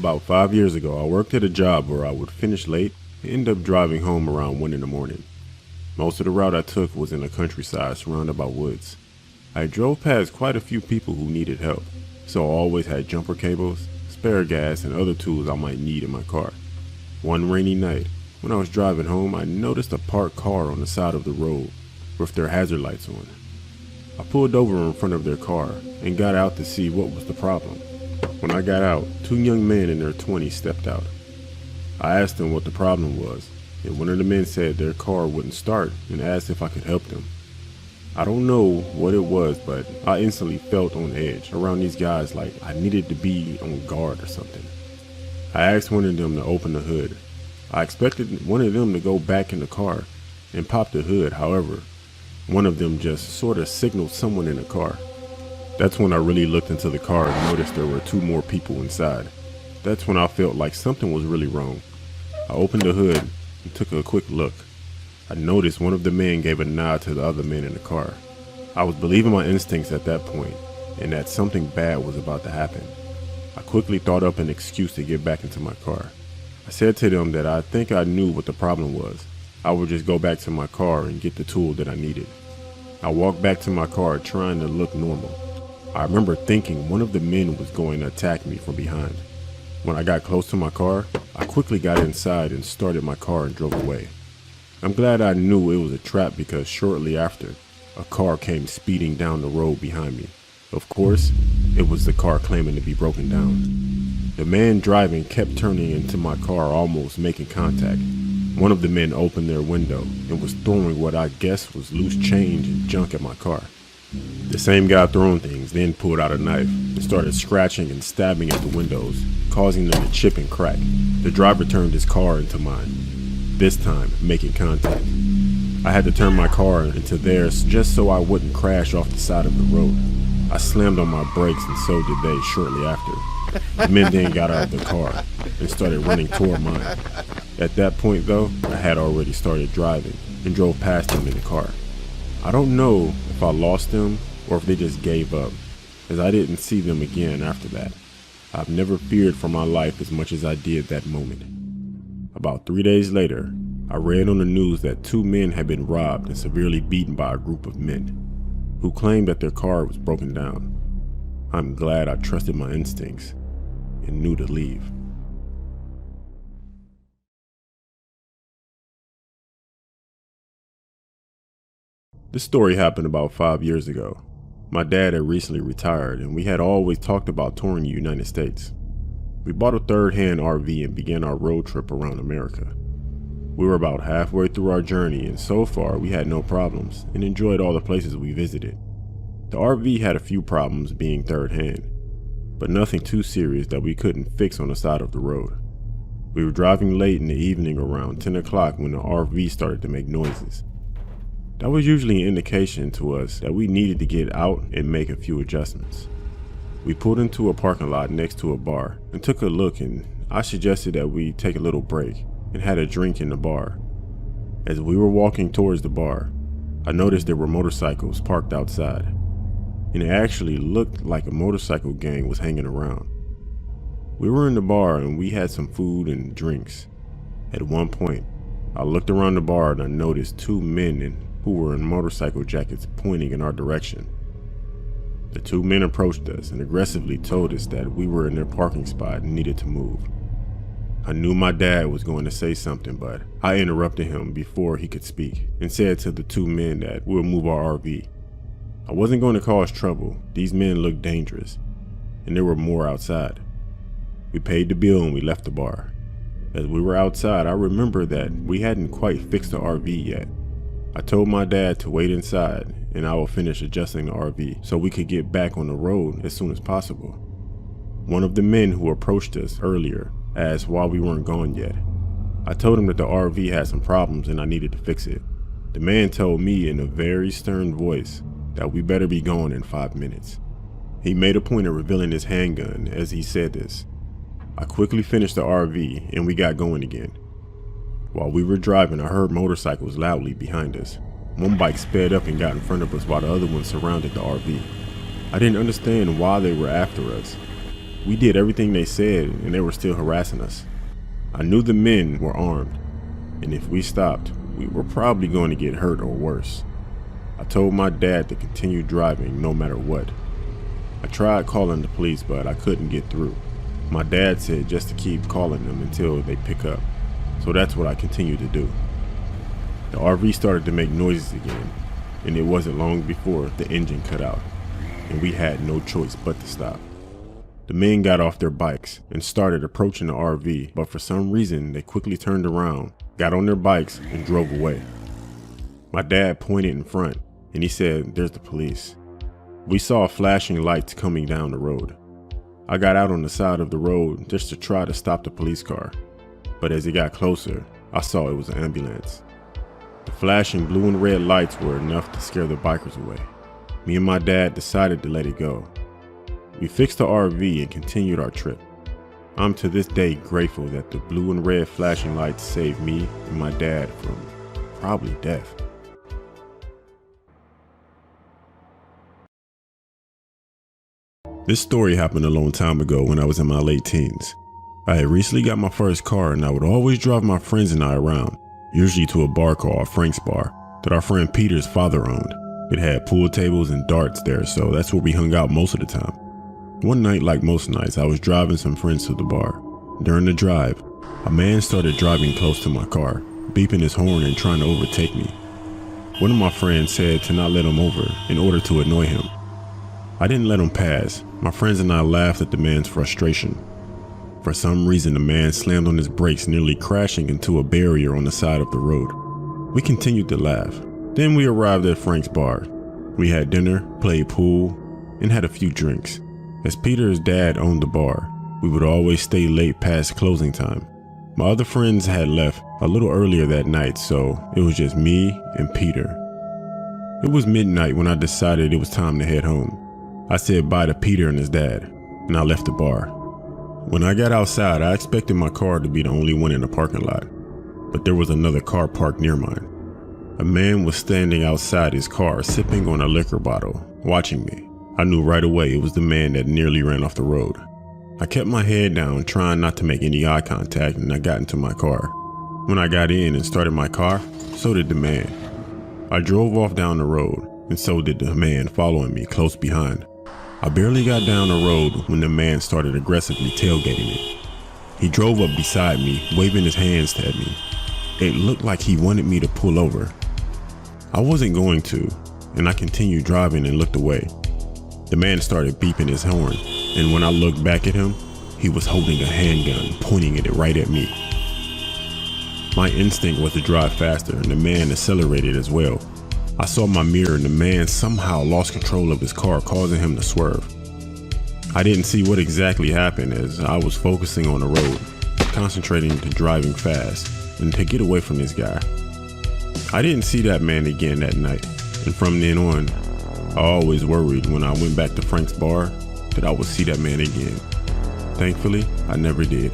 About 5 years ago, I worked at a job where I would finish late and end up driving home around 1 in the morning. Most of the route I took was in the countryside surrounded by woods. I drove past quite a few people who needed help, so I always had jumper cables, spare gas, and other tools I might need in my car. One rainy night, when I was driving home, I noticed a parked car on the side of the road with their hazard lights on. I pulled over in front of their car and got out to see what was the problem. When I got out, 2 young men in their 20s stepped out. I asked them what the problem was, and one of the men said their car wouldn't start and asked if I could help them. I don't know what it was, but I instantly felt on edge around these guys, like I needed to be on guard or something. I asked one of them to open the hood. I expected one of them to go back in the car and pop the hood. However, one of them just sort of signaled someone in the car. That's when I really looked into the car and noticed there were 2 more people inside. That's when I felt like something was really wrong. I opened the hood and took a quick look. I noticed one of the men gave a nod to the other men in the car. I was believing my instincts at that point and that something bad was about to happen. I quickly thought up an excuse to get back into my car. I said to them that I think I knew what the problem was. I would just go back to my car and get the tool that I needed. I walked back to my car trying to look normal. I remember thinking one of the men was going to attack me from behind. When I got close to my car, I quickly got inside and started my car and drove away. I'm glad I knew it was a trap because shortly after, a car came speeding down the road behind me. Of course, it was the car claiming to be broken down. The man driving kept turning into my car, almost making contact. One of the men opened their window and was throwing what I guessed was loose change and junk at my car. The same guy throwing things then pulled out a knife and started scratching and stabbing at the windows, causing them to chip and crack. The driver turned his car into mine, this time making contact. I had to turn my car into theirs just so I wouldn't crash off the side of the road. I slammed on my brakes and so did they shortly after. The men then got out of the car and started running toward mine. At that point though, I had already started driving and drove past them in the car. I don't know if I lost them or if they just gave up, as I didn't see them again after that. I've never feared for my life as much as I did that moment. About 3 days later, I read on the news that 2 men had been robbed and severely beaten by a group of men who claimed that their car was broken down. I'm glad I trusted my instincts and knew to leave. This story happened about 5 years ago. My dad had recently retired and we had always talked about touring the United States. We bought a third-hand RV and began our road trip around America. We were about halfway through our journey and so far we had no problems and enjoyed all the places we visited. The RV had a few problems being third-hand, but nothing too serious that we couldn't fix on the side of the road. We were driving late in the evening around 10 o'clock when the RV started to make noises. That was usually an indication to us that we needed to get out and make a few adjustments. We pulled into a parking lot next to a bar and took a look, and I suggested that we take a little break and had a drink in the bar. As we were walking towards the bar, I noticed there were motorcycles parked outside, and it actually looked like a motorcycle gang was hanging around. We were in the bar and we had some food and drinks. At one point, I looked around the bar and I noticed 2 men who were in motorcycle jackets pointing in our direction. The 2 men approached us and aggressively told us that we were in their parking spot and needed to move. I knew my dad was going to say something, but I interrupted him before he could speak and said to the 2 men that we'll move our RV. I wasn't going to cause trouble. These men looked dangerous, and there were more outside. We paid the bill and we left the bar. As we were outside, I remember that we hadn't quite fixed the RV yet. I told my dad to wait inside and I will finish adjusting the RV so we could get back on the road as soon as possible. One of the men who approached us earlier asked why we weren't gone yet. I told him that the RV had some problems and I needed to fix it. The man told me in a very stern voice that we better be gone in 5 minutes. He made a point of revealing his handgun as he said this. I quickly finished the RV and we got going again. While we were driving, I heard motorcycles loudly behind us. One bike sped up and got in front of us while the other one surrounded the RV. I didn't understand why they were after us. We did everything they said, and they were still harassing us. I knew the men were armed, and if we stopped, we were probably going to get hurt or worse. I told my dad to continue driving no matter what. I tried calling the police, but I couldn't get through. My dad said just to keep calling them until they pick up, so that's what I continued to do. The RV started to make noises again, and it wasn't long before the engine cut out, and we had no choice but to stop. The men got off their bikes and started approaching the RV, but for some reason they quickly turned around, got on their bikes, and drove away. My dad pointed in front, and he said, "There's the police." We saw flashing lights coming down the road. I got out on the side of the road just to try to stop the police car, but as it got closer, I saw it was an ambulance. The flashing blue and red lights were enough to scare the bikers away. Me and my dad decided to let it go. We fixed the RV and continued our trip. I'm to this day grateful that the blue and red flashing lights saved me and my dad from probably death. This story happened a long time ago when I was in my late teens. I had recently got my first car, and I would always drive my friends and I around, usually to a bar called Frank's Bar that our friend Peter's father owned. It had pool tables and darts there, so that's where we hung out most of the time. One night, like most nights, I was driving some friends to the bar. During the drive, a man started driving close to my car, beeping his horn and trying to overtake me. One of my friends said to not let him over in order to annoy him. I didn't let him pass. My friends and I laughed at the man's frustration. For some reason, the man slammed on his brakes, nearly crashing into a barrier on the side of the road. We continued to laugh. Then we arrived at Frank's Bar. We had dinner, played pool, and had a few drinks. As Peter's dad owned the bar, we would always stay late past closing time. My other friends had left a little earlier that night, so it was just me and Peter. It was midnight when I decided it was time to head home. I said bye to Peter and his dad, and I left the bar. When I got outside, I expected my car to be the only one in the parking lot, but there was another car parked near mine. A man was standing outside his car, sipping on a liquor bottle, watching me. I knew right away it was the man that nearly ran off the road. I kept my head down, trying not to make any eye contact, and I got into my car. When I got in and started my car, so did the man. I drove off down the road, and so did the man following me close behind. I barely got down the road when the man started aggressively tailgating it. He drove up beside me, waving his hands at me. It looked like he wanted me to pull over. I wasn't going to, and I continued driving and looked away. The man started beeping his horn, and when I looked back at him, he was holding a handgun, pointing it right at me. My instinct was to drive faster, and the man accelerated as well. I saw my mirror, and the man somehow lost control of his car, causing him to swerve. I didn't see what exactly happened as I was focusing on the road, concentrating to driving fast and to get away from this guy. I didn't see that man again that night, and from then on, I always worried when I went back to Frank's Bar that I would see that man again. Thankfully, I never did.